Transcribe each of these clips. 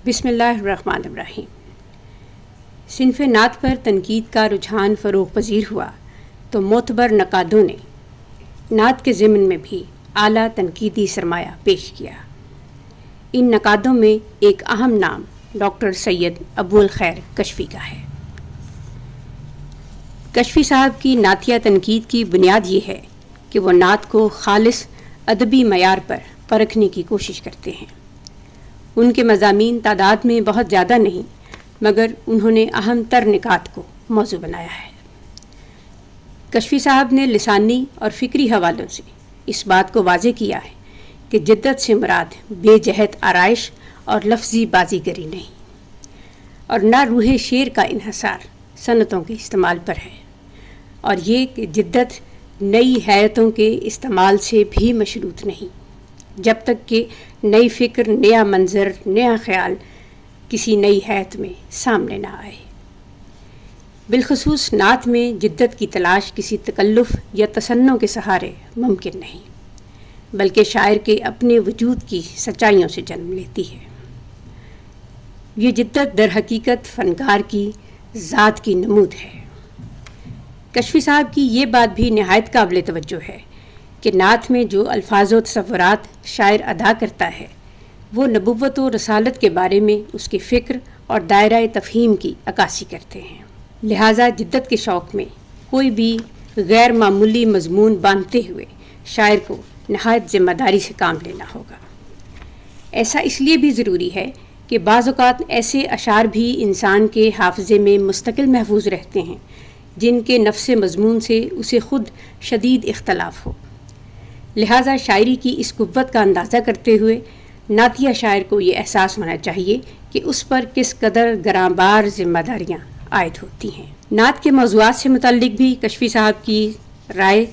بسم اللہ الرحمن الرحیم۔ صنف نعت پر تنقید کا رجحان فروغ پذیر ہوا تو معتبر نقادوں نے نعت کے ضمن میں بھی اعلیٰ تنقیدی سرمایہ پیش کیا۔ ان نقادوں میں ایک اہم نام ڈاکٹر سید ابو الخیر کشفی کا ہے۔ کشفی صاحب کی نعتیہ تنقید کی بنیاد یہ ہے کہ وہ نعت کو خالص ادبی معیار پر پرکھنے کی کوشش کرتے ہیں۔ ان کے مضامین تعداد میں بہت زیادہ نہیں، مگر انہوں نے اہم تر نکات کو موضوع بنایا ہے۔ کشفی صاحب نے لسانی اور فکری حوالوں سے اس بات کو واضح کیا ہے کہ جدت سے مراد بے جہت آرائش اور لفظی بازی گری نہیں، اور نہ روح شعر کا انحصار صنعتوں کے استعمال پر ہے، اور یہ کہ جدت نئی حیتوں کے استعمال سے بھی مشروط نہیں، جب تک کہ نئی فکر، نیا منظر، نیا خیال کسی نئی حیت میں سامنے نہ آئے۔ بالخصوص نعت میں جدت کی تلاش کسی تکلف یا تصنع کے سہارے ممکن نہیں، بلکہ شاعر کے اپنے وجود کی سچائیوں سے جنم لیتی ہے۔ یہ جدت در حقیقت فنکار کی ذات کی نمود ہے۔ کشفی صاحب کی یہ بات بھی نہایت قابل توجہ ہے کہ نعت میں جو الفاظ و تصورات شاعر ادا کرتا ہے وہ نبوت و رسالت کے بارے میں اس کی فکر اور دائرہ تفہیم کی عکاسی کرتے ہیں۔ لہٰذا جدت کے شوق میں کوئی بھی غیر معمولی مضمون باندھتے ہوئے شاعر کو نہایت ذمہ داری سے کام لینا ہوگا۔ ایسا اس لیے بھی ضروری ہے کہ بعض اوقات ایسے اشعار بھی انسان کے حافظے میں مستقل محفوظ رہتے ہیں جن کے نفس مضمون سے اسے خود شدید اختلاف ہو۔ لہٰذا شاعری کی اس قوت کا اندازہ کرتے ہوئے نعتیہ شاعر کو یہ احساس ہونا چاہیے کہ اس پر کس قدر گراں بار ذمہ داریاں عائد ہوتی ہیں۔ نعت کے موضوعات سے متعلق بھی کشفی صاحب کی رائے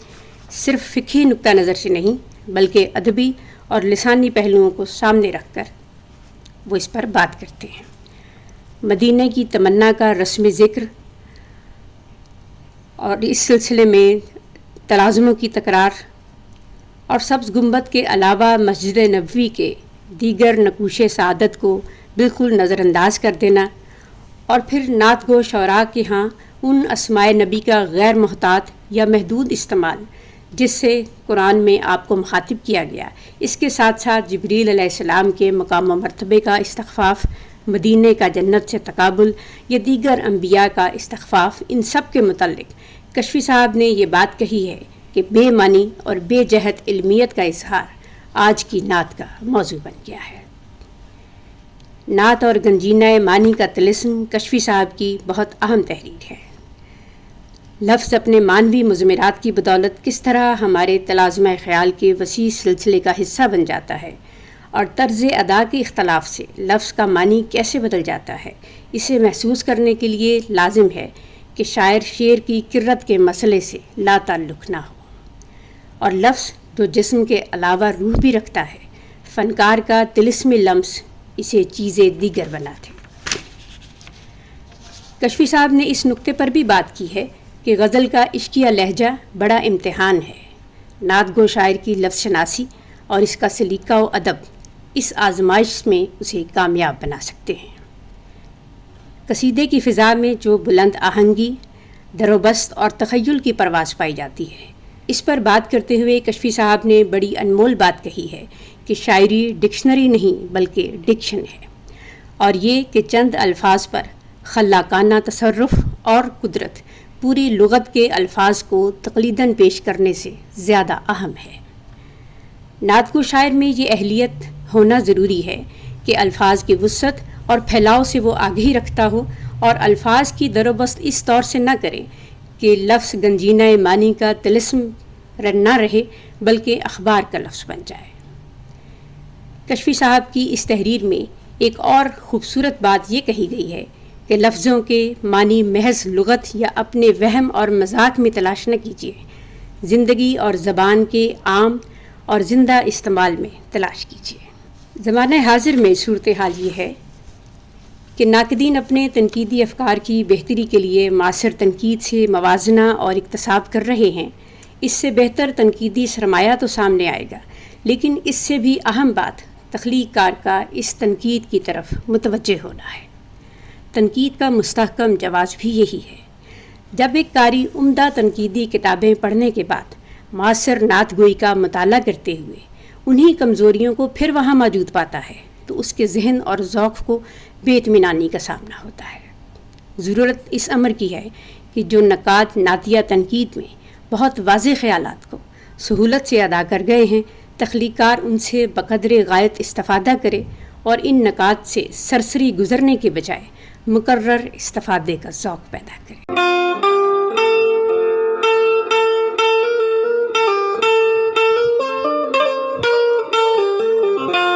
صرف فقہی نقطہ نظر سے نہیں بلکہ ادبی اور لسانی پہلوؤں کو سامنے رکھ کر وہ اس پر بات کرتے ہیں۔ مدینہ کی تمنا کا رسم ذکر اور اس سلسلے میں تلازموں کی تکرار اور سبز گنبد کے علاوہ مسجد نبوی کے دیگر نقوش سعادت کو بالکل نظر انداز کر دینا، اور پھر نعت گو شعراء کے ہاں ان اسماء نبی کا غیر محتاط یا محدود استعمال جس سے قرآن میں آپ کو مخاطب کیا گیا، اس کے ساتھ ساتھ جبریل علیہ السلام کے مقام و مرتبے کا استخفاف، مدینے کا جنت سے تقابل یا دیگر انبیاء کا استخفاف، ان سب کے متعلق کشفی صاحب نے یہ بات کہی ہے کہ بے معنی اور بے جہت علمیت کا اظہار آج کی نعت کا موضوع بن گیا ہے۔ نعت اور گنجینہ معنی کا طلسم کشفی صاحب کی بہت اہم تحریر ہے۔ لفظ اپنے معنوی مضمرات کی بدولت کس طرح ہمارے تلازمہ خیال کے وسیع سلسلے کا حصہ بن جاتا ہے، اور طرز ادا کے اختلاف سے لفظ کا معنی کیسے بدل جاتا ہے، اسے محسوس کرنے کے لیے لازم ہے کہ شاعر شعر کی کرت کے مسئلے سے لا تعلق نہ ہو، اور لفظ جو جسم کے علاوہ روح بھی رکھتا ہے، فنکار کا طلسمی لمس اسے چیزیں دیگر بناتے۔ کشفی صاحب نے اس نقطے پر بھی بات کی ہے کہ غزل کا عشقیہ لہجہ بڑا امتحان ہے۔ نعت گو شاعر کی لفظ شناسی اور اس کا سلیقہ و ادب اس آزمائش میں اسے کامیاب بنا سکتے ہیں۔ قصیدے کی فضا میں جو بلند آہنگی، در و بست اور تخیل کی پرواز پائی جاتی ہے، اس پر بات کرتے ہوئے کشفی صاحب نے بڑی انمول بات کہی ہے کہ شاعری ڈکشنری نہیں بلکہ ڈکشن ہے، اور یہ کہ چند الفاظ پر خلاقانہ تصرف اور قدرت پوری لغت کے الفاظ کو تقلیداً پیش کرنے سے زیادہ اہم ہے۔ نعت گو شاعر میں یہ اہلیت ہونا ضروری ہے کہ الفاظ کی وسعت اور پھیلاؤ سے وہ آگہی رکھتا ہو، اور الفاظ کی در و بست اس طور سے نہ کرے کہ لفظ گنجینہ معنی کا طلسم نہ رہے بلکہ اخبار کا لفظ بن جائے۔ کشفی صاحب کی اس تحریر میں ایک اور خوبصورت بات یہ کہی گئی ہے کہ لفظوں کے معنی محض لغت یا اپنے وہم اور مذاق میں تلاش نہ کیجیے، زندگی اور زبان کے عام اور زندہ استعمال میں تلاش کیجیے۔ زمانہ حاضر میں صورتحال یہ ہے کہ ناقدین اپنے تنقیدی افکار کی بہتری کے لیے معاصر تنقید سے موازنہ اور اکتساب کر رہے ہیں۔ اس سے بہتر تنقیدی سرمایہ تو سامنے آئے گا، لیکن اس سے بھی اہم بات تخلیق کار کا اس تنقید کی طرف متوجہ ہونا ہے۔ تنقید کا مستحکم جواز بھی یہی ہے۔ جب ایک قاری عمدہ تنقیدی کتابیں پڑھنے کے بعد معاصر نعت گوئی کا مطالعہ کرتے ہوئے انہی کمزوریوں کو پھر وہاں موجود پاتا ہے تو اس کے ذہن اور ذوق کو بے اطمینانی کا سامنا ہوتا ہے۔ ضرورت اس امر کی ہے کہ جو نقاد نعتیہ تنقید میں بہت واضح خیالات کو سہولت سے ادا کر گئے ہیں، تخلیق کار ان سے بقدر غایت استفادہ کرے اور ان نکات سے سرسری گزرنے کے بجائے مقرر استفادے کا ذوق پیدا کرے۔